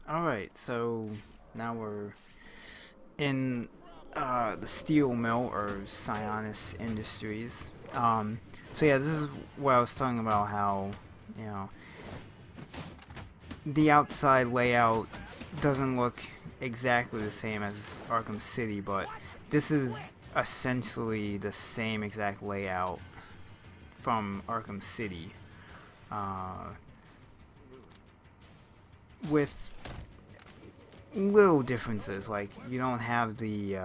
Alright, so now we're in the steel mill or Sionis Industries. So yeah, this is what I was talking about, how, you know, the outside layout doesn't look exactly the same as Arkham City, but this is essentially the same exact layout from Arkham City. Uh, with little differences, like you don't have the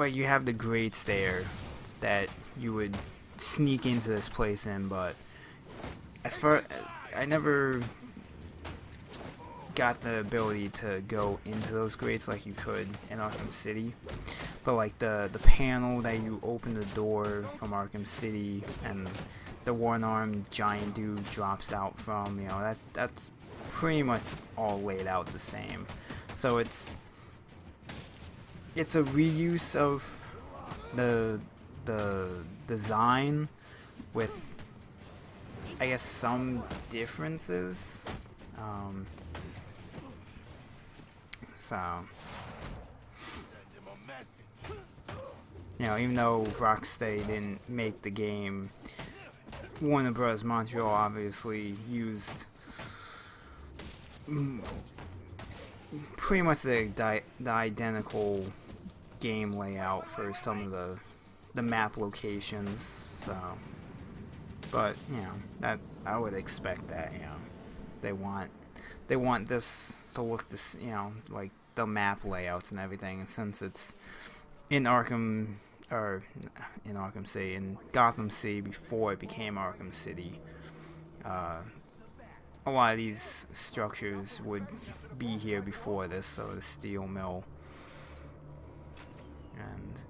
you have the grates there that you would sneak into this place in, but as far I never got the ability to go into those grates like you could in Arkham City. But like the panel that you open the door from Arkham City and the one-armed giant dude drops out from, that's pretty much all laid out the same. So it's a reuse of the design with, I guess, some differences. So, even though Rocksteady didn't make the game, Warner Bros. Montreal obviously used pretty much the identical game layout for some of the map locations. So, but that I would expect that. They want this to look this, like the map layouts and everything. And since it's in Arkham, or in Arkham City, in Gotham City before it became Arkham City, a lot of these structures would be here before this. So the steel mill and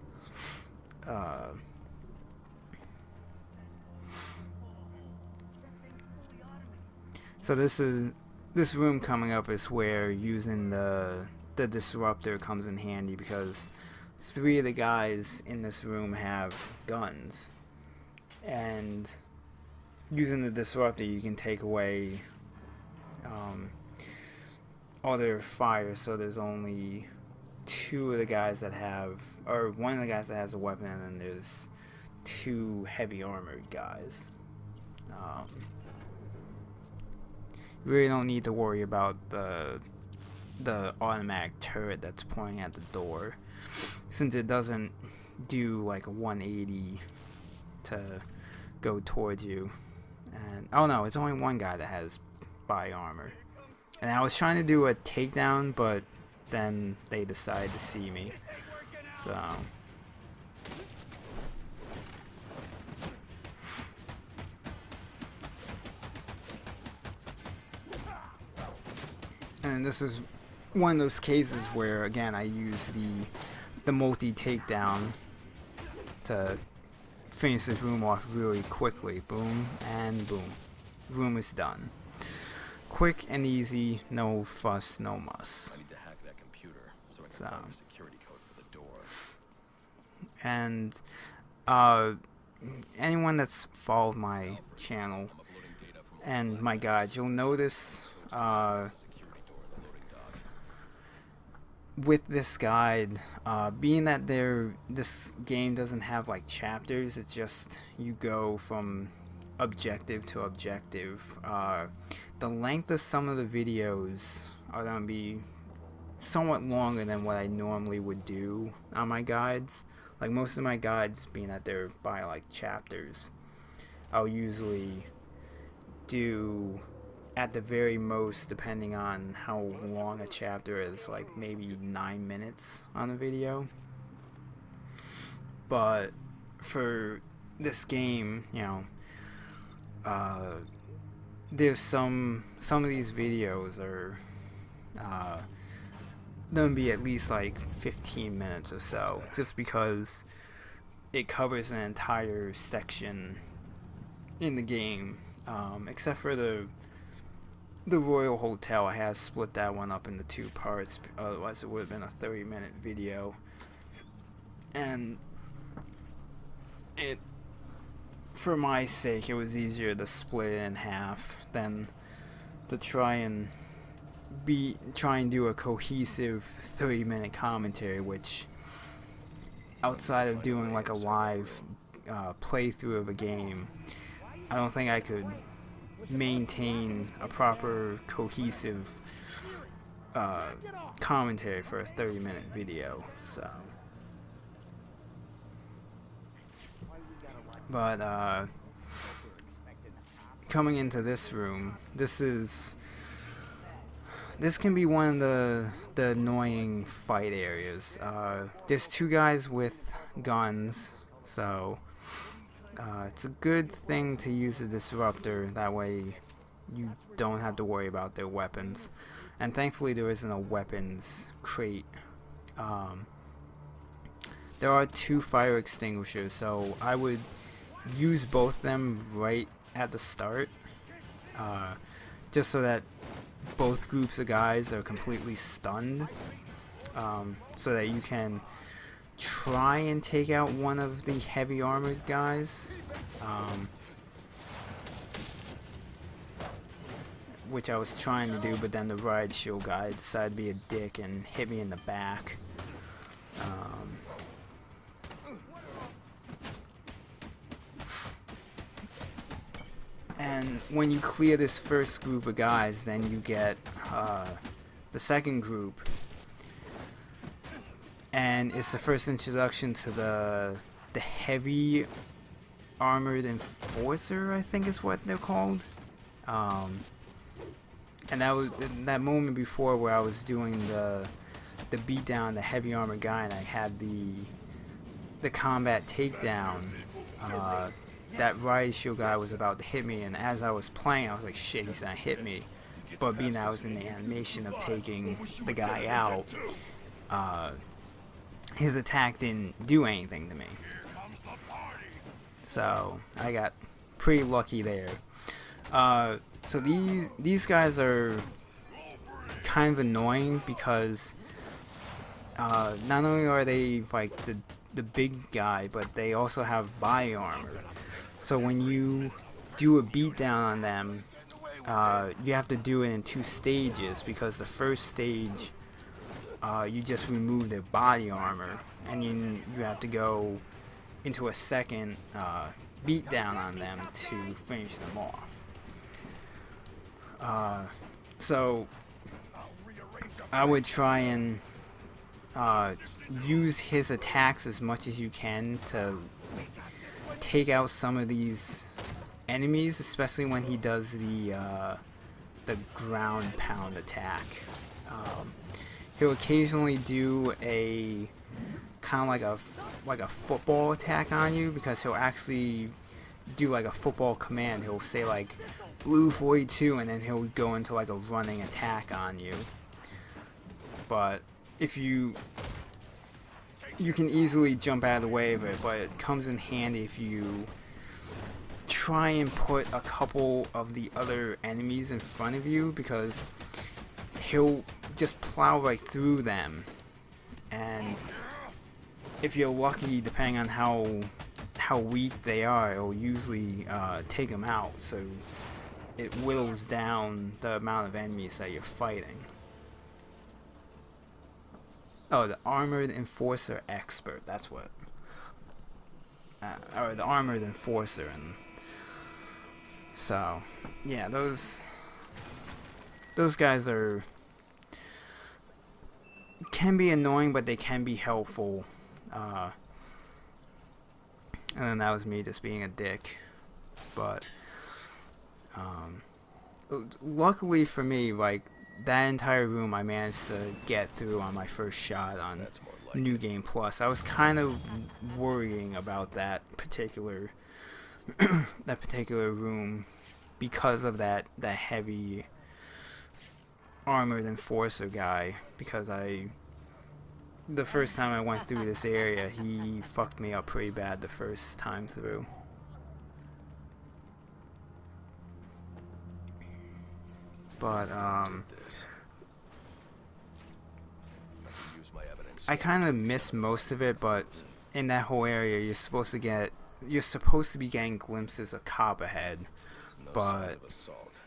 so this room coming up is where using the disruptor comes in handy, because 3 of the guys in this room have guns, and using the disruptor you can take away all their fire. So there's only 2 of the guys that have, or 1 of the guys that has a weapon, and then there's 2 heavy armored guys. You really don't need to worry about the automatic turret that's pointing at the door, since it doesn't do like a 180 to go towards you. And oh no, it's only 1 guy that has body armor. And I was trying to do a takedown, but then they decided to see me. So and this is one of those cases where, again, I use the multi takedown to finish this room off really quickly. Boom and boom. Room is done. Quick and easy, no fuss, no muss. I need to hack that computer so I can find the security code for the door. And anyone that's followed my channel and my guides, you'll notice with this guide, being that this game doesn't have like chapters, it's just you go from objective to objective. The length of some of the videos are going to be somewhat longer than what I normally would do on my guides. Like most of my guides, being that they're by like chapters, I'll usually do, at the very most, depending on how long a chapter is, like maybe 9 minutes on a video. But for this game, there's some of these videos are gonna be at least like 15 minutes or so, just because it covers an entire section in the game, except for the Royal Hotel. I have split that one up into 2 parts, otherwise it would have been a 30-minute video. And it for my sake, it was easier to split it in half than to try and do a cohesive 30-minute commentary, which outside of doing like a live playthrough of a game, I don't think I could maintain a proper cohesive commentary for a 30-minute video. So, but coming into this room, this can be one of the annoying fight areas. There's two guys with guns, so it's a good thing to use a disruptor. That way you don't have to worry about their weapons. And thankfully there isn't a weapons crate. There are two fire extinguishers, so I would use both of them right at the start, just so that both groups of guys are completely stunned, so that you can try and take out one of the heavy armored guys, which I was trying to do, but then the riot shield guy decided to be a dick and hit me in the back. And when you clear this first group of guys, then you get the second group, and it's the first introduction to the heavy armored enforcer, I think is what they're called. And that was that moment before where I was doing the beat down the heavy armored guy, and I had the combat takedown. That riot shield guy was about to hit me, and as I was playing, I was like, shit, he's gonna hit me. But being that I was in the animation of taking the guy out, his attack didn't do anything to me. So I got pretty lucky there. So these guys are kind of annoying because not only are they like the big guy, but they also have body armor. So when you do a beatdown on them, you have to do it in two stages, because the first stage you just remove their body armor, and you have to go into a second beatdown on them to finish them off. So I would try and use his attacks as much as you can to take out some of these enemies, especially when he does the ground pound attack. He'll occasionally do a kind of like a football attack on you, because he'll actually do like a football command. He'll say like blue 42, and then he'll go into like a running attack on you. But if you can easily jump out of the way of it, but it comes in handy if you try and put a couple of the other enemies in front of you, because he'll just plow right through them, and if you're lucky, depending on how weak they are, it'll usually take them out, so it whittles down the amount of enemies that you're fighting. Oh, the Armored Enforcer Expert, that's what. Or the Armored Enforcer, and so, yeah, those guys can be annoying, but they can be helpful. And then that was me just being a dick. But luckily for me, like, that entire room I managed to get through on my first shot on New Game Plus. I was kind of worrying about that particular room because of that heavy armored enforcer guy, because the first time I went through this area, he fucked me up pretty bad the first time through. But I kind of missed most of it, but in that whole area you're supposed to get you're supposed to be getting glimpses of Copperhead, No but signs of assault.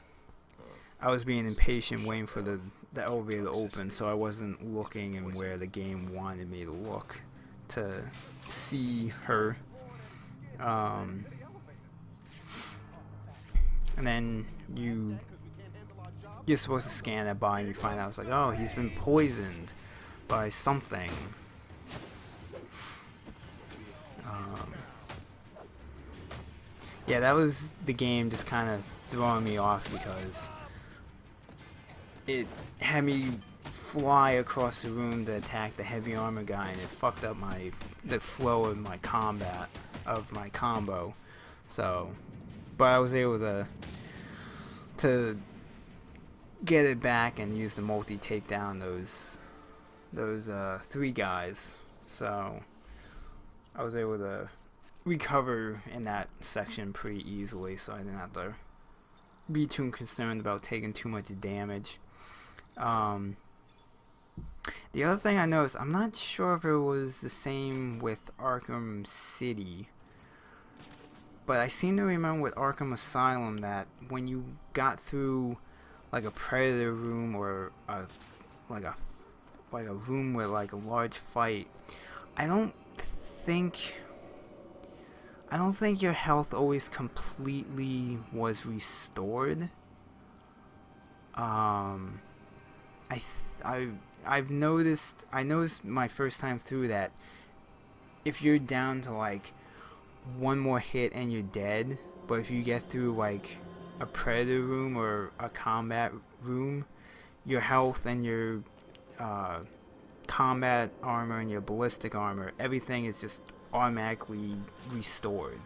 I was being impatient waiting for the elevator to open, so I wasn't looking in where the game wanted me to look to see her. And then you're supposed to scan that body and you find out it's like, oh, he's been poisoned by something. Yeah, that was the game just kind of throwing me off because it had me fly across the room to attack the heavy armor guy, and it fucked up the flow of my combat of my combo. So, but I was able to get it back and use the multi take down those 3 guys. So I was able to recover in that section pretty easily, so I didn't have to be too concerned about taking too much damage. The other thing I noticed, I'm not sure if it was the same with Arkham City, but I seem to remember with Arkham Asylum that when you got through like a Predator room or a room with like a large fight, I don't think your health always completely was restored. I noticed my first time through that if you're down to like one more hit and you're dead, but if you get through like a Predator room or a combat room, your health and your combat armor and your ballistic armor, everything is just automatically restored.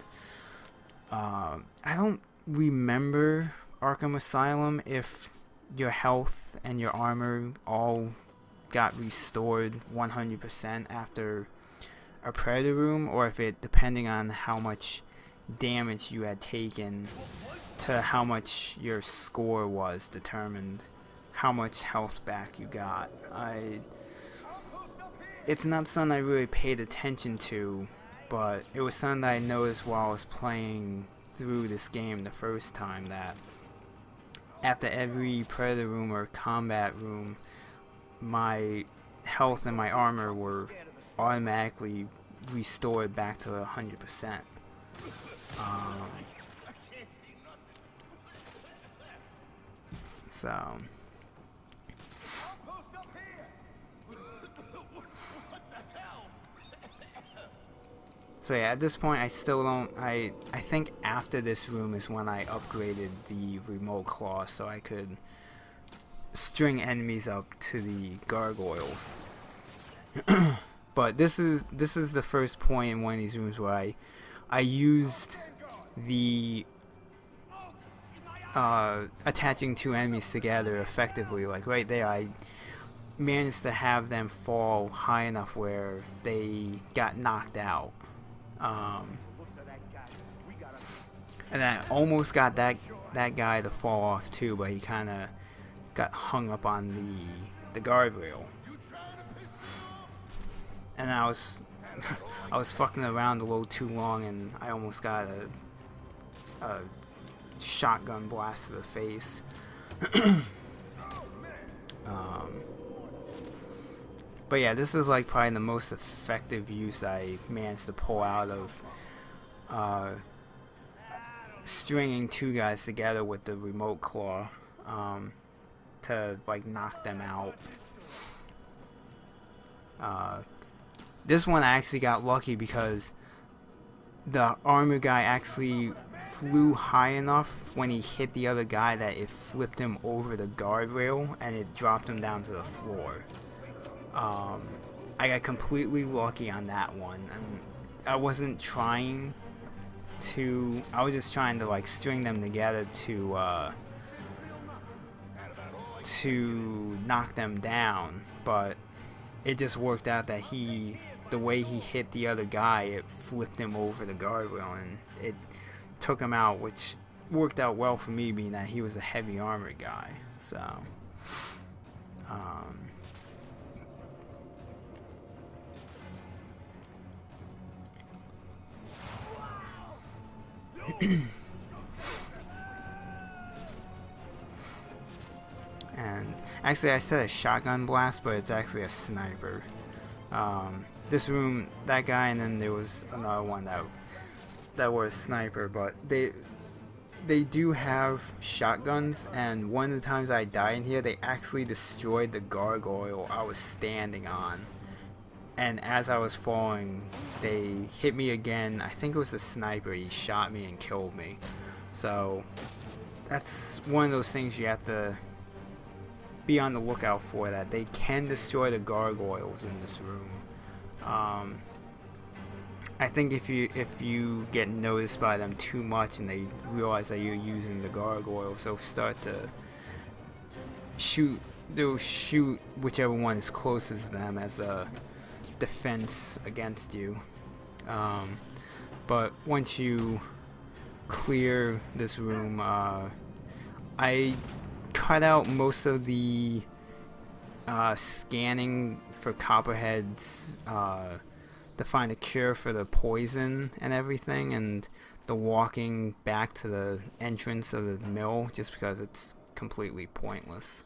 I don't remember Arkham Asylum if your health and your armor all got restored 100% after a Predator room, or if it, depending on how much damage you had taken to how much your score was, determined how much health back you got. It's not something I really paid attention to, but it was something that I noticed while I was playing through this game the first time, that after every Predator room or combat room, my health and my armor were automatically restored back to 100%. So yeah, at this point I still don't, I think after this room is when I upgraded the remote claw so I could string enemies up to the gargoyles. But this is the first point in one of these rooms where I used the attaching 2 enemies together effectively. Like right there, I managed to have them fall high enough where they got knocked out. And I almost got that guy to fall off too, but he kind of got hung up on the guardrail. And I was fucking around a little too long, and I almost got a shotgun blast to the face. But yeah, this is like probably the most effective use I managed to pull out of stringing 2 guys together with the remote claw to like knock them out. This one I actually got lucky because the armor guy actually flew high enough when he hit the other guy that it flipped him over the guardrail and it dropped him down to the floor. I got completely lucky on that one, and I wasn't trying to, I was just trying to like string them together to knock them down, but it just worked out that the way he hit the other guy, it flipped him over the guardrail and it took him out, which worked out well for me being that he was a heavy armor guy. So And actually, I said a shotgun blast, but it's actually a sniper. This room, that guy, and then there was another one that was a sniper, but they do have shotguns, and one of the times I died in here, they actually destroyed the gargoyle I was standing on. And as I was falling, they hit me again. I think it was a sniper. He shot me and killed me. So that's one of those things you have to be on the lookout for, that they can destroy the gargoyles in this room. I think if you get noticed by them too much and they realize that you're using the gargoyles, they'll start to shoot. They'll shoot whichever one is closest to them as a defense against you. But once you clear this room, I cut out most of the scanning for copperheads to find a cure for the poison and everything, and the walking back to the entrance of the mill, just because it's completely pointless.